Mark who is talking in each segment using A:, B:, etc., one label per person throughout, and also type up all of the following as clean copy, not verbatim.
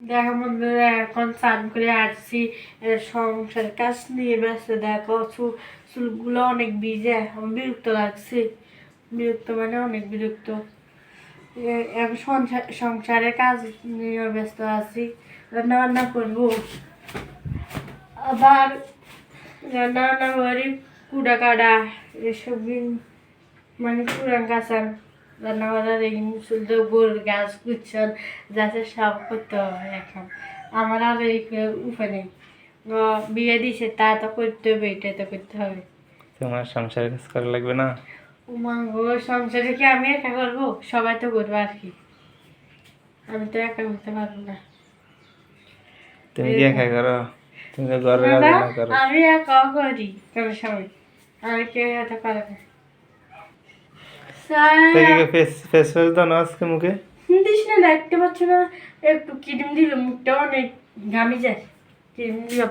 A: দেখো বন্ধুরা, এখন স্নান করে আসছি, সংসার কাজ নিয়ে ব্যস্ত। দেখো চুলগুলো অনেক ভিজে, আমার বিরক্ত লাগছে। বিরক্ত মানে অনেক বিরক্ত। এখন সংসারের কাজ নিয়ে ব্যস্ত আছি। রান্না বান্না করবো, আবার রান্না বান্না করি, কুড়া কাটা এসব মানে পুরান গাছার রান্না বান্নার শুধু গরুর গাছ গুচ্ছন যাতে সব করতে হবে। এখন আমার আর এই উপায় নেই, বিয়ে দিছে তা তো করতে হবে, এটা তো করতে হবে।
B: তোমার সংসারের কাজ করা লাগবে না?
A: সংসারে কি আমি একা করবো? সবাই তো করবো আর কি, আমি তো একা করতে পারবো না।
B: তুমি কি একা করো? তুমি তো ঘরের কাজ না করো।
A: আমি একা করি কোনো সময়, আর কেউ এত পারে না।
B: ফেস ফেস দাও না আজকে মুখে।
A: দিস না, দেখতে পাচ্ছ না? একটু ক্রিম দিলে মুখটা অনেক ঘামি যায়। ক্রিম দিলে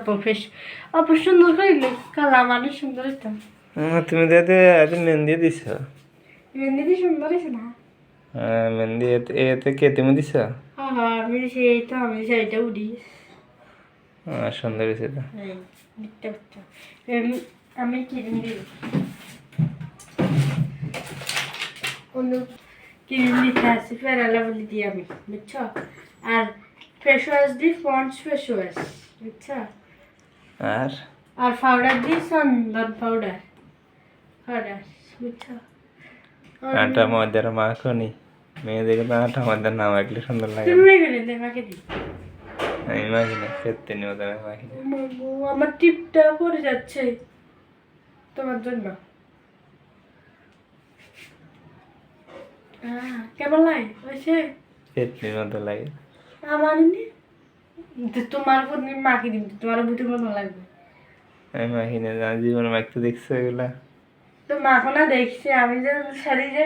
A: অপ সুন্দর করিলে কালা মানুষ সুন্দর হইতাম।
B: তুমি তো এত মেহেন্দি দিছ।
A: মেহেন্দি দিয়ে সুন্দর হয়েছে না?
B: মেহেন্দি এতে কে তুমি দিছ?
A: হ্যাঁ আমি সেই তো, আমি সেইটা উঠি।
B: সুন্দর হয়েছে তো।
A: দেখতে পাচ্ছ আমি ক্রিম দিই, অন্য ক্রিম দিতে আসি ফেরালা বলি দিই আমি, বুঝছো? আর ফেস ওয়াশ দিই, পন্ডস ফেস ওয়াশ, বুঝছো?
B: আর
A: আর পাউডার দিই, চন্দন পাউডার, বুঝছো?
B: আটা ময়দার মাখনি মেয়েদের তো আটা ময়দার না মাখলে সুন্দর লাগে।
A: তুমি মেখে দে, মাকে দিই।
B: আমি মাখি না, খেতে নিও তারা মাখি না।
A: আমার টিপটা পড়ে যাচ্ছে তোমার জন্য। কেমন লাগে ওইসে?
B: খেতে মতো লাগে
A: আমার তোমার উপর মাখি দিবি, তোমার বুটির মতো লাগবে।
B: আমি মাখি না, জীবনে মাখতে দেখছো এগুলা?
A: তো মাখো না, দেখছি আমি যে শাড়ি যে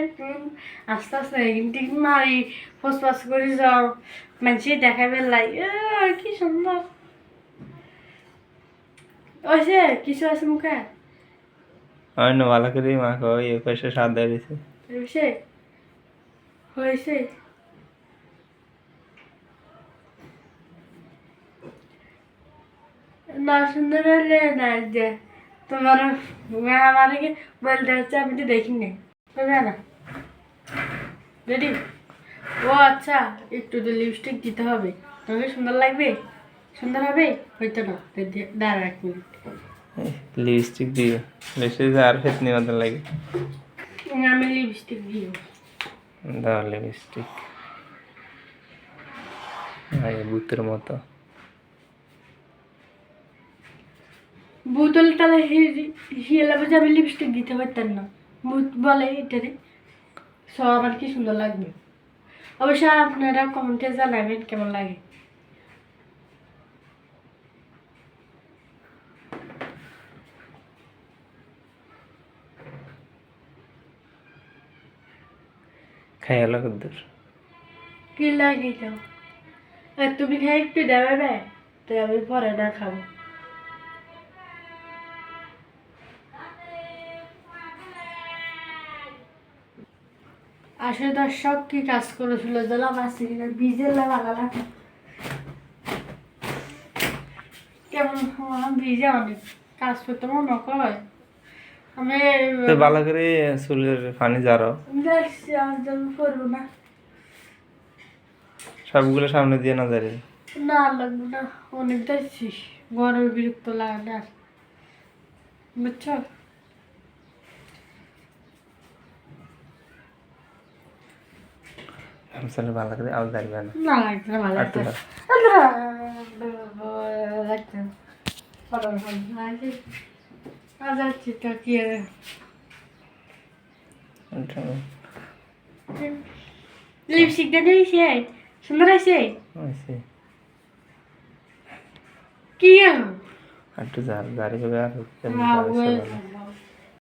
A: আস্তে আস্তে কিন্তু মারি ফসফাস করে যাও, মানুষ দেখাবে লাই কি সুন্দর ওইসে কিছু আছে মুখে।
B: আমি না ভালো করে মাখো, এই পাশে সাদা রয়েছে।
A: হয়েছে হয়েছে না, সুন্দর হলে না যে তোমার আমার বলতে হচ্ছে, আমি তো দেখিনি, বুঝবে না? রেডি? ও আচ্ছা, একটু তো লিপস্টিক দিতে হবে, তবে সুন্দর লাগবে, সুন্দর হবে। হয়তো না, দাঁড়া 1 মিনিট।
B: লিপস্টিক দিও, লিপস্টিক আর ফেতনি মতো লাগে।
A: আমি লিপস্টিক দিই।
B: দাও লিপস্টিক, ভূতের মতো।
A: বোতল তাহলে হিয়েলাবে যে আমি লিপস্টিক দিতে পারতাম না, ভূত বলে এটারে। সব আমার কি সুন্দর লাগবে, অবশ্যই আপনারা কমেন্টে জানাবেন কেমন লাগে।
B: খাই হলো কদ্দুর।
A: কি লাগে তো? তুমি খাই একটু দেবে না, তো আমি পরে না খাবো। আসলে দর্শক কি কাজ করেছিল দিলাম আসছে কিনা ভিজে ভালো লাগে, কেমন ভিজে অনেক কাজ করতে মনে হয়। আমি
B: ভালো করে চুলের পানি ঝাড়ো,
A: দেখছি আর জন্য করবো না।
B: সবগুলো সামনে দিয়ে না ঝাড়ে।
A: না লাগবে না, অনেক দেখছি, গরমে বিরক্ত লাগে না, বুঝছো?
B: চলে ভালো করে আবার ঝাড়বে না।
A: না লাগছে না, ভালো লাগছে লাগছে আর যাচ্ছি তো কি আর। লিপস্টিকটা দিয়েছে, সুন্দর আছে কি?
B: একটু ঝাড় ঝাড়ি করে আর